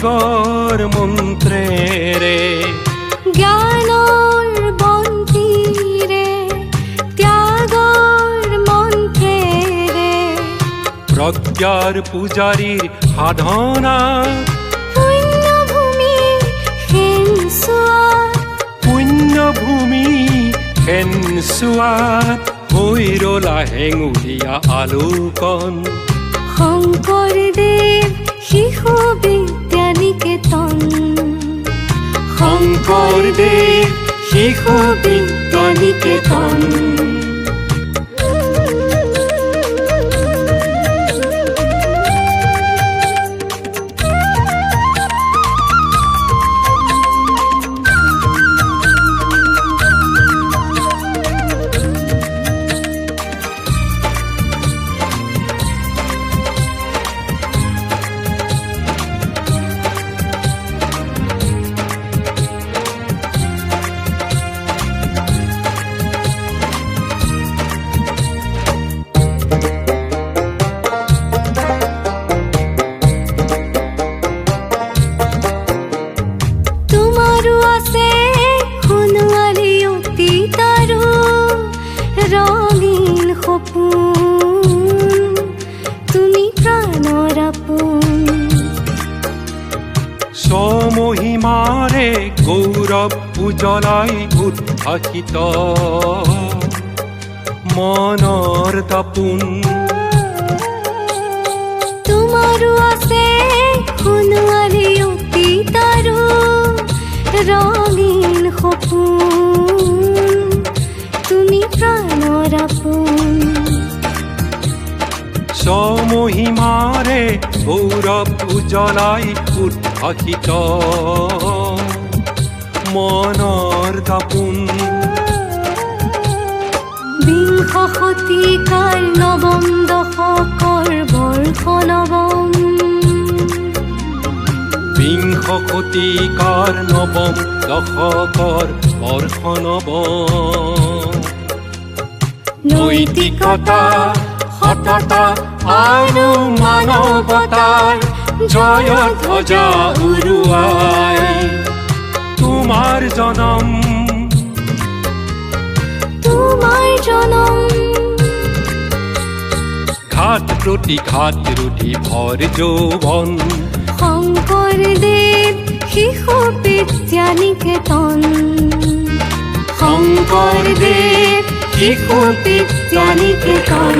ত্যাগৰ মন্ত্ৰেৰে জ্ঞানৰ বন্তিৰে ত্যাগৰ মন্ত্ৰেৰে প্ৰজ্ঞাৰ পূজাৰীৰ সাধনা পুণ্যভূমি সেনচোৱাত হৈ ৰলা হেঙুলীয়া আলোকন শংকৰদেৱ শিশু বিদ্যানিকেতন শংকৰদেৱ শিশু বিদ্যানিকেতন ৰঙীন সপোন তুমি প্ৰাণৰ আপোন স্বমহিমাৰে গৌৰৱ উজ্বলাই উদ্ভাসিত মনৰ দাপোন তোমাৰো আছে সোণোৱালী অতীত আৰু ৰঙীন সপোন তুমি প্ৰাণৰ আপোন স্বমহিমাৰে গৌৰৱ উজ্বলাই উদ্ভাসিত মনৰ দাপোন বিংশ শতিকাৰ নৱম দশকৰ বৰ্ষ নৱম বিংশ শতিকাৰ নৱম দশকৰ বৰ্ষ নৱম নৈতিকতা সততা আৰু মানৱতাৰ জয় ধ্বজা উৰুৱাই তোমাৰ জনম ঘাট প্ৰতিঘাত ৰুধি ভৰ যৌৱন শংকৰদেৱ শিশু বিদ্যানিকেতন শংকৰদেৱ শিশু বিদ্যানিকেতন